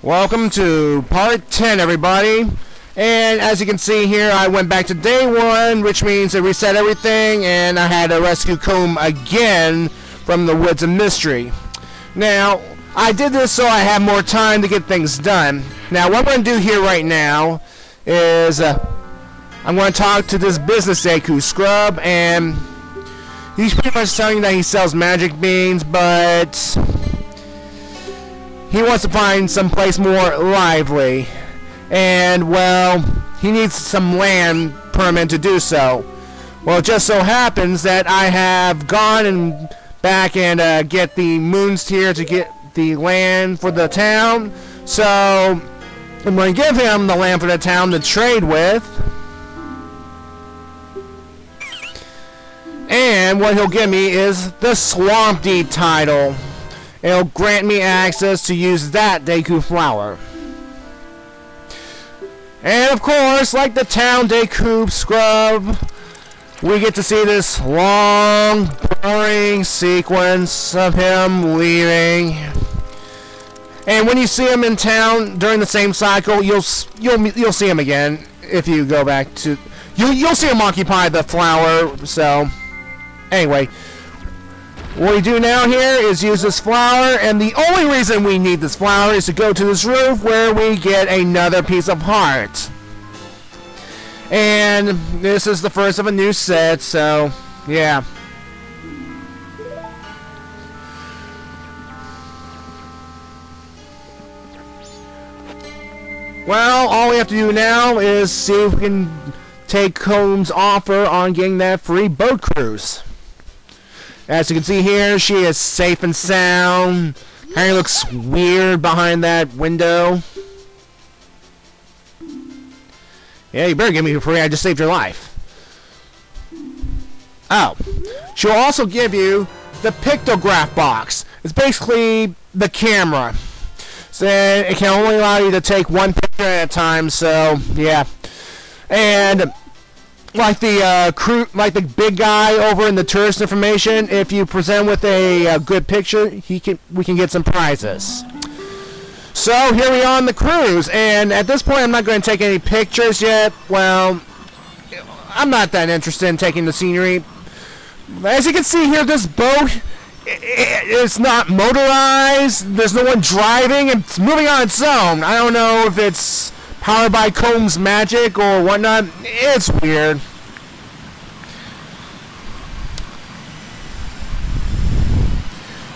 Welcome to part 10, everybody. And as you can see here, I went back to day 1, which means it reset everything, and I had to rescue Comb again from the Woods of Mystery. Now, I did this so I have more time to get things done. Now, what I'm going to do here right now is I'm going to talk to this business Deku scrub, and he's pretty much telling you that he sells magic beans, but he wants to find some place more lively. And, well, he needs some land permit to do so. Well, it just so happens that I have gone and back and get the moons here to get the land for the town. So I'm going to give him the land for the town to trade with. And what he'll give me is the Swamp Deed title. It'll grant me access to use that Deku flower. And of course, like the town Deku scrub, we get to see this long, boring sequence of him leaving. And when you see him in town during the same cycle, you'll see him again if you go back to you'll see him occupy the flower. So anyway, what we do now here is use this flower, and the only reason we need this flower is to go to this roof where we get another piece of heart. And this is the first of a new set, so yeah. Well, all we have to do now is see if we can take Comb's offer on getting that free boat cruise. As you can see here, she is safe and sound. Harry looks weird behind that window. Yeah, you better give me for free. I just saved your life. Oh. She'll also give you the pictograph box. It's basically the camera. So it can only allow you to take one picture at a time, so yeah. And like the big guy over in the tourist information, if you present with a good picture, we can get some prizes. So here we are on the cruise, and at this point I'm not going to take any pictures yet. Well, I'm not that interested in taking the scenery. As you can see here, this boat, it's not motorized. There's no one driving. It's moving on its own. I don't know if it's powered by Comb's magic or whatnot. It's weird.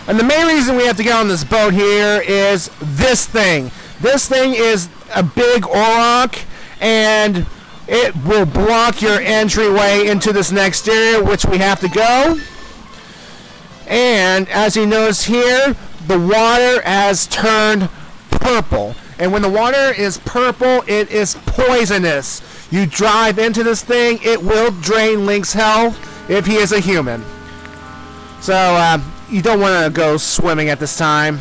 And the main reason we have to get on this boat here is this thing. This thing is a big auroch, and it will block your entryway into this next area, which we have to go. And as you notice here, the water has turned purple. And when the water is purple, it is poisonous. You drive into this thing, it will drain Link's health if he is a human. So, you don't want to go swimming at this time.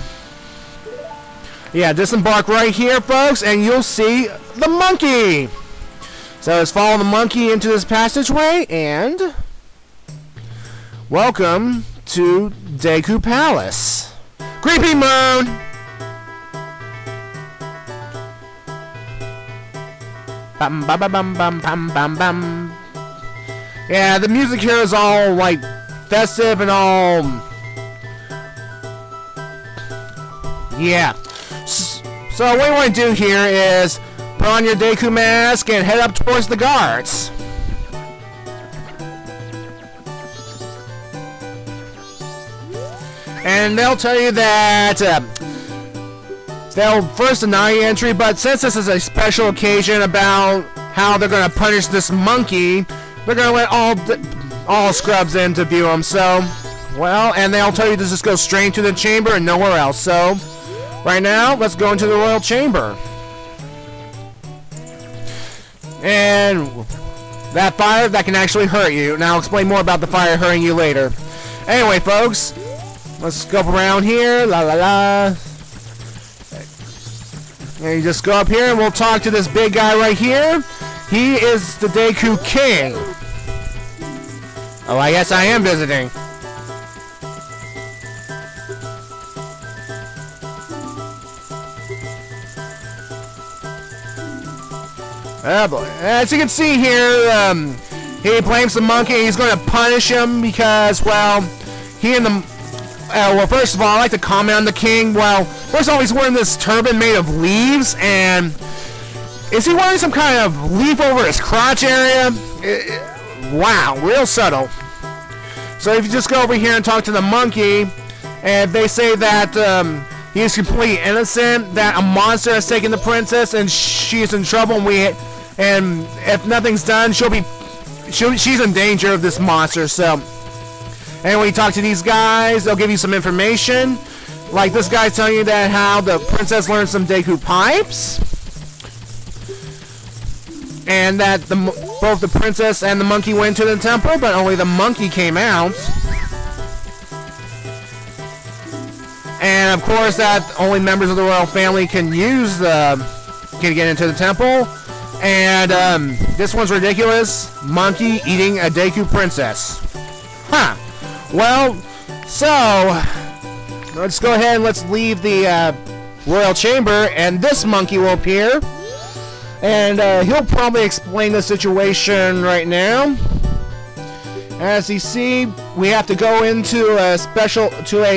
Yeah, disembark right here, folks, and you'll see the monkey. So let's follow the monkey into this passageway, and welcome to Deku Palace. Creepy Moon! Bum bum bum bum bum bum bum. Yeah, the music here is all like festive and all. Yeah. So what you want to do here is put on your Deku mask and head up towards the guards. And they'll tell you that they'll first deny you entry, but since this is a special occasion about how they're going to punish this monkey, they're going to let all scrubs in to view him. So, well, and they'll tell you to just go straight to the chamber and nowhere else. So, right now, let's go into the royal chamber. And that fire, that can actually hurt you. Now, I'll explain more about the fire hurting you later. Anyway, folks, let's go around here. La la la. And you just go up here and we'll talk to this big guy right here. He is the Deku King. Oh, I guess I am visiting. Oh boy. As you can see here, he blames the monkey. He's going to punish him because, well, he and the... well, first of all, I'd like to comment on the king. Well, first of all, he's wearing this turban made of leaves, and is he wearing some kind of leaf over his crotch area? Wow, real subtle. So if you just go over here and talk to the monkey, and they say that he is completely innocent, that a monster has taken the princess, and she's in trouble, and if nothing's done, she's in danger of this monster. So, and when you talk to these guys, they'll give you some information. Like this guy's telling you that how the princess learned some Deku pipes, and that both the princess and the monkey went to the temple, but only the monkey came out. And of course, that only members of the royal family can get into the temple. And this one's ridiculous. Monkey eating a Deku princess. Huh. Well, so let's go ahead and let's leave the royal chamber, and this monkey will appear, and he'll probably explain the situation right now. As you see, we have to go into a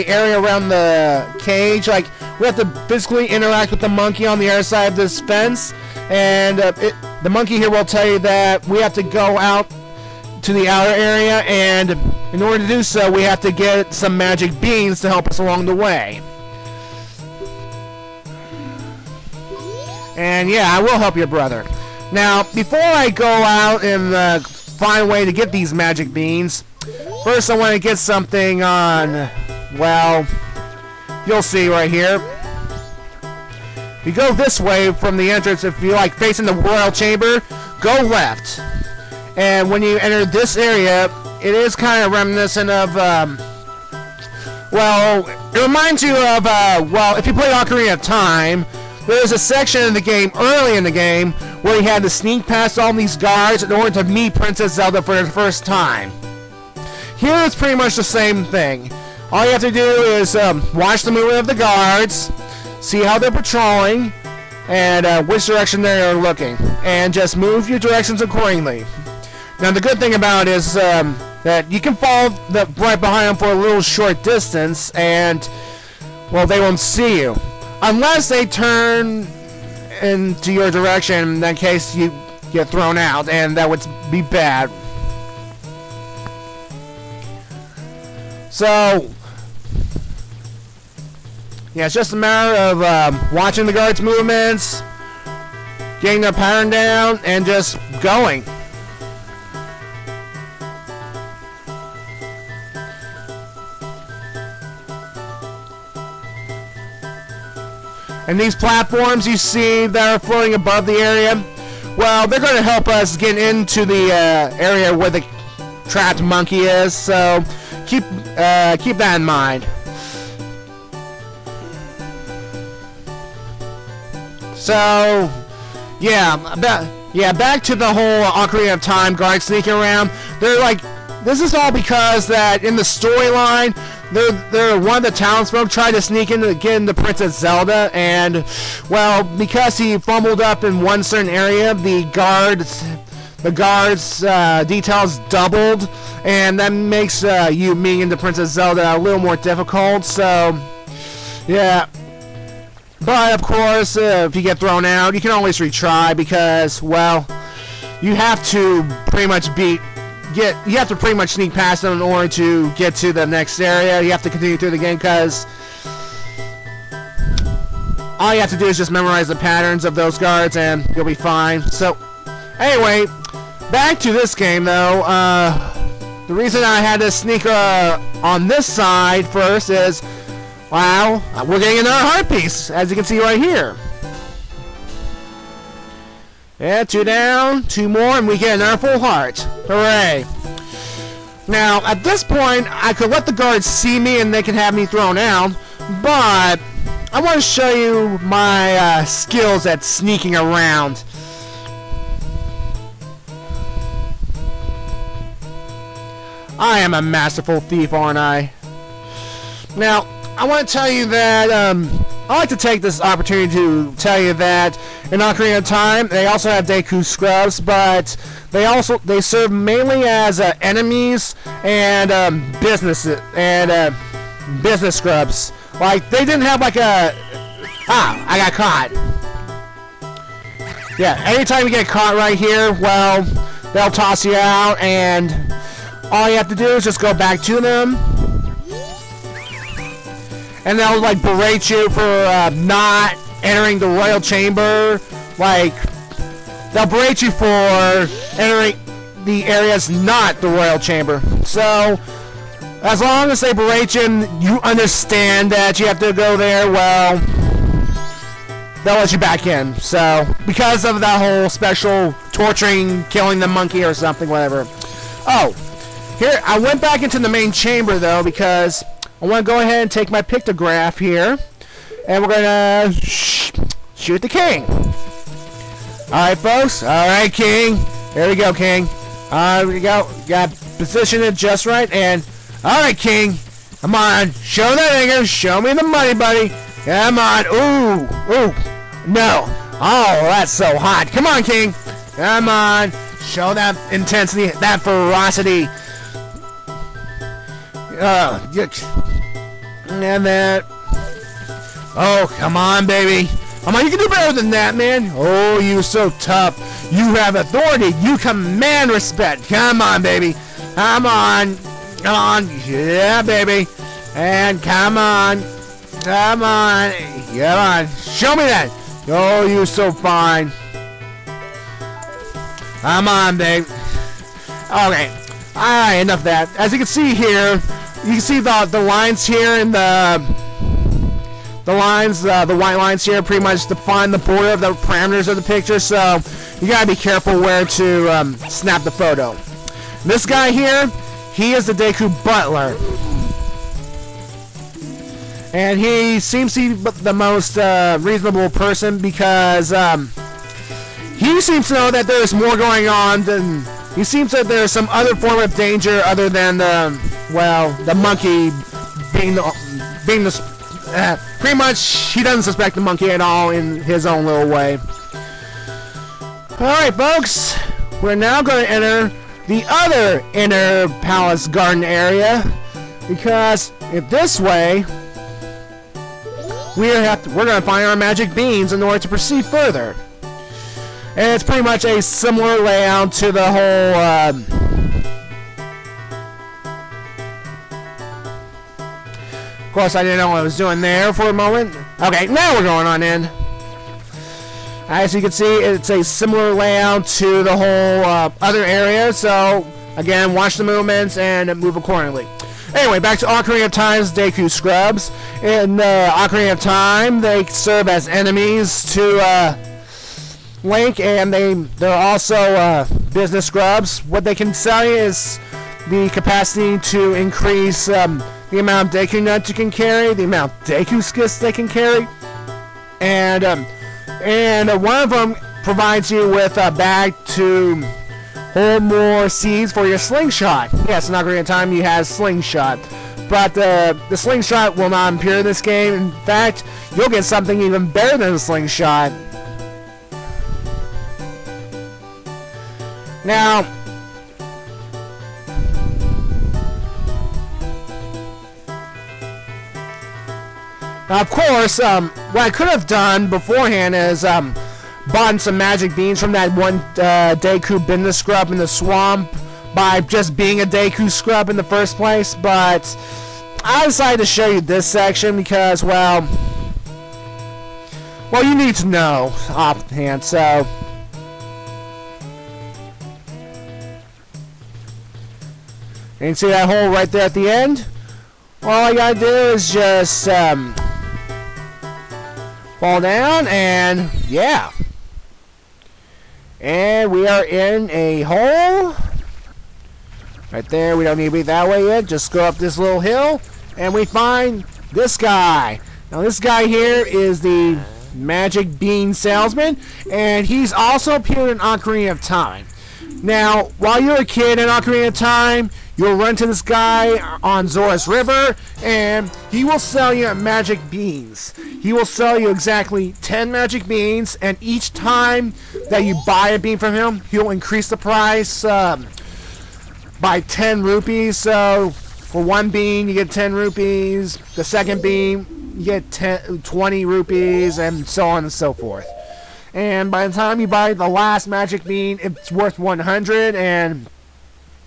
area around the cage. Like, we have to physically interact with the monkey on the other side of this fence, and the monkey here will tell you that we have to go out to the outer area, and in order to do so, we have to get some magic beans to help us along the way. And yeah, I will help your brother. Now, before I go out and find a way to get these magic beans, first I want to get something on, well, you'll see right here. If you go this way from the entrance, if you like facing the royal chamber, go left. And when you enter this area, it is kind of reminiscent of, well, it reminds you of, well, if you played Ocarina of Time, there's a section in the game, early in the game, where you had to sneak past all these guards in order to meet Princess Zelda for the first time. Here it's pretty much the same thing. All you have to do is watch the movement of the guards, see how they're patrolling, and which direction they're looking, and just move your directions accordingly. Now the good thing about it is that you can follow right behind them for a little short distance, and, well, they won't see you. Unless they turn into your direction, in that case you get thrown out, and that would be bad. So, yeah, it's just a matter of watching the guards' movements, getting their pattern down, and just going. And these platforms you see that are floating above the area, well, they're going to help us get into the area where the trapped monkey is, so keep that in mind. So, back to the whole Ocarina of Time guard sneaking around. They're like, this is all because that in the storyline, they're one of the townsfolk tried to sneak in to get into Princess Zelda, and, well, because he fumbled up in one certain area, the guards details doubled, and that makes you meeting into Princess Zelda a little more difficult. So, yeah. But of course, if you get thrown out, you can always retry because, well, you have to pretty much you have to pretty much sneak past them in order to get to the next area. You have to continue through the game because all you have to do is just memorize the patterns of those guards and you'll be fine. So, anyway, back to this game though. The reason I had to sneak on this side first is, wow, we're getting another heart piece, as you can see right here. Yeah, 2 down, 2 more, and we get another full heart. Hooray. Now, at this point, I could let the guards see me and they can have me thrown out, but I want to show you my skills at sneaking around. I am a masterful thief, aren't I? Now, I want to tell you that I like to take this opportunity to tell you that in Ocarina of Time, they also have Deku Scrubs, but they serve mainly as enemies and business scrubs. Like, they didn't have like a... Ah, I got caught. Yeah, anytime you get caught right here, well, they'll toss you out, and all you have to do is just go back to them. And they'll, like, berate you for not entering the royal chamber. Like, they'll berate you for entering the areas not the royal chamber. So, as long as they berate you and you understand that you have to go there, well, they'll let you back in. So, because of that whole special torturing, killing the monkey or something, whatever. Oh, here, I went back into the main chamber, though, because I want to go ahead and take my pictograph here, and we're going to shoot the king. Alright, folks. Alright, king. Here we go, king. Here we go. Got positioned it just right, and alright, king. Come on. Show that nigga. Show me the money, buddy. Come on. Ooh. Ooh. No. Oh, that's so hot. Come on, king. Come on. Show that intensity, that ferocity. And then... Oh, come on, baby. Come on, you can do better than that, man. Oh, you're so tough. You have authority. You command respect. Come on, baby. Come on. Come on. Yeah, baby. And come on. Come on. Come on. Show me that. Oh, you're so fine. Come on, babe. Okay. Alright, enough of that. As you can see here, you can see the lines here in the white lines here pretty much define the border of the parameters of the picture, so you gotta be careful where to snap the photo. This guy here, he is the Deku Butler. And he seems to be the most reasonable person because he seems to know that there's more going on than... He seems that there's some other form of danger other than the monkey being the pretty much he doesn't suspect the monkey at all in his own little way. Alright, folks, we're now going to enter the other inner palace garden area, because if this way we're going to find our magic beans in order to proceed further. And it's pretty much a similar layout to the whole of course, I didn't know what I was doing there for a moment. Okay, now we're going on in. As you can see, it's a similar layout to the whole other area. So, again, watch the movements and move accordingly. Anyway, back to Ocarina of Time's Deku Scrubs. In Ocarina of Time, they serve as enemies to Link, and they're also business scrubs. What they can sell you is the capacity to increase the amount of Deku nuts you can carry, the amount of Deku skits they can carry, and one of them provides you with a bag to hold more seeds for your slingshot. Yes, in Ocarina of Time you have slingshot, but the slingshot will not appear in this game. In fact, you'll get something even better than a slingshot. Now, of course, what I could have done beforehand is bought some magic beans from that one Deku business scrub in the swamp by just being a Deku scrub in the first place, but I decided to show you this section because, well, you need to know offhand, so... You can see that hole right there at the end? All I gotta do is just fall down, and yeah. And we are in a hole. Right there, we don't need to be that way yet. Just go up this little hill, and we find this guy. Now this guy here is the Magic Bean Salesman, and he's also appeared in Ocarina of Time. Now, while you're a kid in Ocarina of Time, you'll run to this guy on Zora's River, and he will sell you magic beans. He will sell you exactly 10 magic beans, and each time that you buy a bean from him, he'll increase the price by 10 rupees. So, for one bean, you get 10 rupees. The second bean, you get 20 rupees, and so on and so forth. And by the time you buy the last magic bean, it's worth 100, and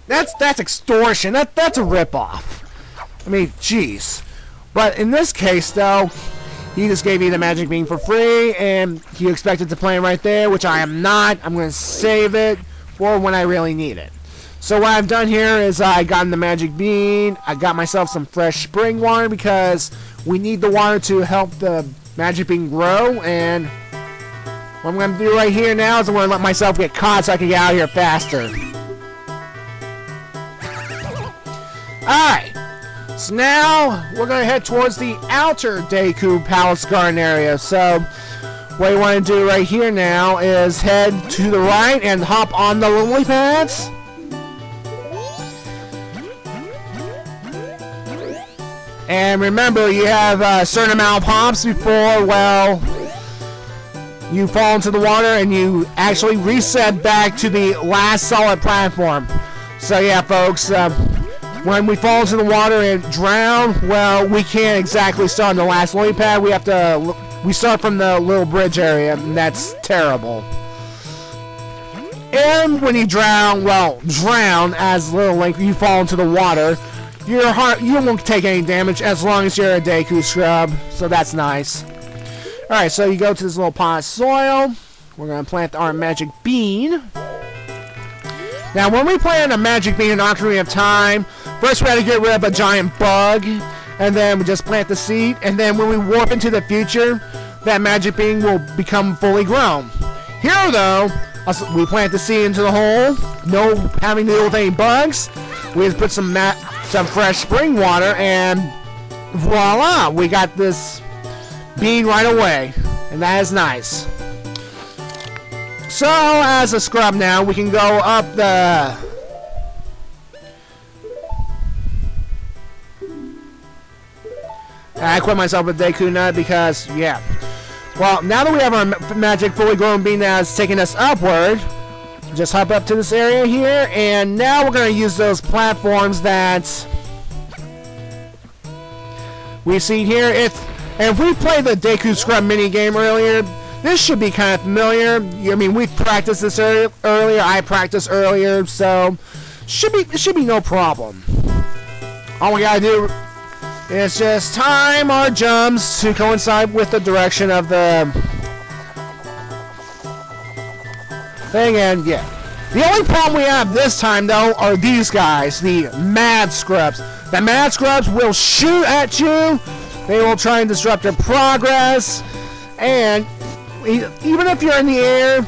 that's extortion. That's a ripoff. I mean, jeez. But in this case, though, he just gave you the magic bean for free, and you expected to play it right there, which I am not. I'm going to save it for when I really need it. So what I've done here is I got the magic bean. I got myself some fresh spring water because we need the water to help the magic bean grow, and what I'm going to do right here now is I'm going to let myself get caught so I can get out of here faster. Alright, so now we're going to head towards the outer Deku Palace garden area. So what you want to do right here now is head to the right and hop on the lily pads. And remember, you have a certain amount of hops before, well, you fall into the water and you actually reset back to the last solid platform. So yeah, folks, when we fall into the water and drown, well, we can't exactly start on the last lily pad. We start from the little bridge area, and that's terrible. And when you drown, well, drown as little Link, you fall into the water. You won't take any damage as long as you're a Deku scrub, so that's nice. Alright, so you go to this little pot of soil. We're going to plant our magic bean. Now, when we plant a magic bean in Ocarina of Time, first we have to get rid of a giant bug, and then we just plant the seed, and then when we warp into the future, that magic bean will become fully grown. Here, though, we plant the seed into the hole, no having to deal with any bugs. We just put some fresh spring water, and voila, we got this bean right away, and that is nice. So, as a scrub now, we can go up the... I quit myself with Deku Nut because, yeah. Well, now that we have our magic fully grown bean that is taking us upward, just hop up to this area here, and now we're going to use those platforms that we see here. If we played the Deku Scrub minigame earlier, this should be kind of familiar. I mean, we practiced this earlier. I practiced earlier, so it should be no problem. All we gotta do is just time our jumps to coincide with the direction of the thing, and yeah. The only problem we have this time, though, are these guys, the Mad Scrubs. The Mad Scrubs will shoot at you. They will try and disrupt your progress, and even if you're in the air,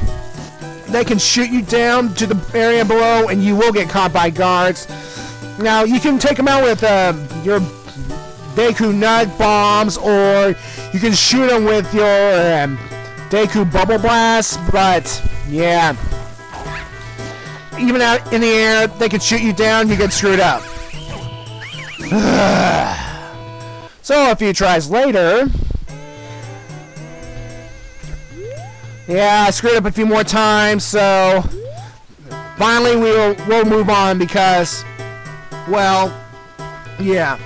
they can shoot you down to the area below, and you will get caught by guards. Now, you can take them out with your Deku Nut Bombs, or you can shoot them with your Deku Bubble Blast, but, yeah. Even out in the air, they can shoot you down, you get screwed up. So a few tries later, yeah, I screwed up a few more times, so finally we'll move on because, well, yeah.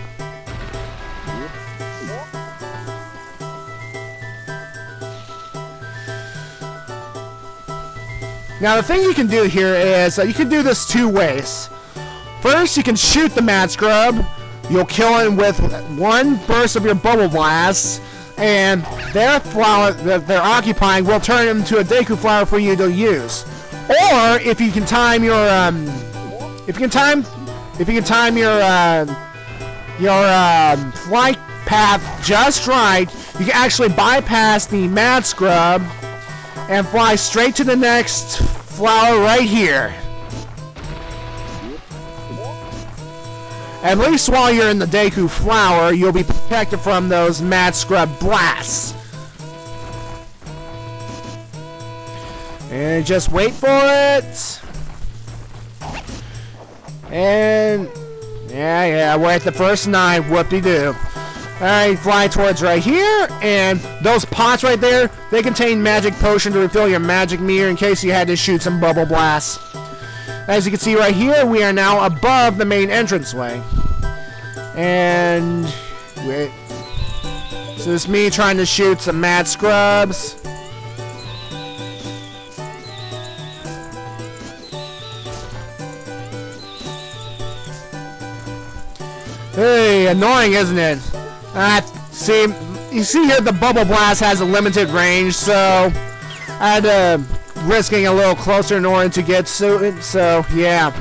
Now the thing you can do here is you can do this two ways. First, you can shoot the Mad Scrub. You'll kill him with one burst of your Bubble Blast, and their flower that they're occupying will turn into a Deku flower for you to use. Or if you can time your flight path just right, you can actually bypass the Mad Scrub and fly straight to the next flower right here. At least while you're in the Deku flower, you'll be protected from those Mad Scrub blasts. And just wait for it. And yeah, we're at the first 9. Whoop-de-doo. Alright, fly towards right here, and those pots right there, they contain magic potion to refill your magic meter in case you had to shoot some bubble blasts. As you can see right here, we are now above the main entranceway. And wait. So this is me trying to shoot some mad scrubs. Hey, annoying, isn't it? See, you see here the bubble blast has a limited range, so I had to risking a little closer in order to get to it, so yeah.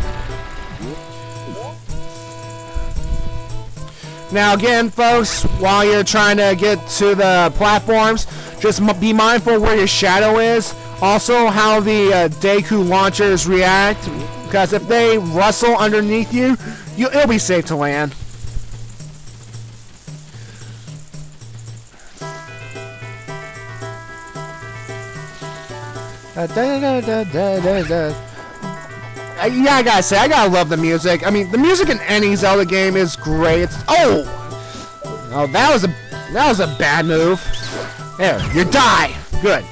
Now again, folks, while you're trying to get to the platforms, just be mindful where your shadow is. Also, how the Deku launchers react, because if they rustle underneath you, it'll be safe to land. Yeah, I gotta say, I gotta love the music. I mean, the music in any Zelda game is great. Oh, that was a bad move. There, you die. Good.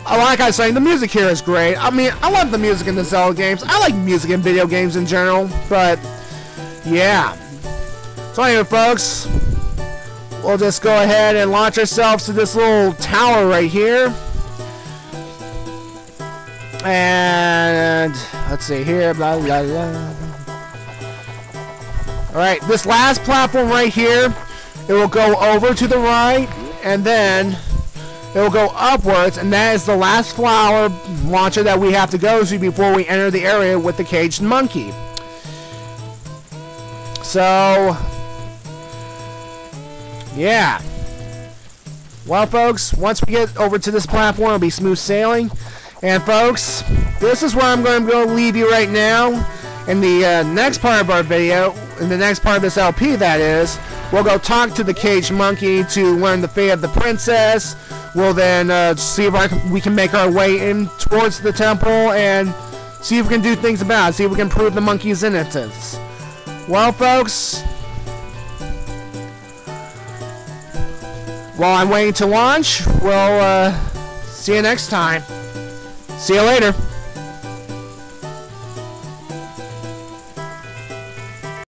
Like I was saying, the music here is great. I mean, I love the music in the Zelda games. I like music in video games in general, but yeah. So anyway, folks, we'll just go ahead and launch ourselves to this little tower right here. And let's see here, blah blah blah. Alright, this last platform right here, it will go over to the right, and then it will go upwards, and that is the last flower launcher that we have to go to before we enter the area with the caged monkey. So, yeah. Well, folks, once we get over to this platform, it'll be smooth sailing. And folks, this is where I'm going to go leave you right now. In the next part of our video, in the next part of this LP that is, we'll go talk to the caged monkey to learn the fate of the princess. We'll then see if we can make our way in towards the temple and see if we can do things about it. See if we can prove the monkey's innocence. Well, folks, while I'm waiting to launch, we'll see you next time. See you later.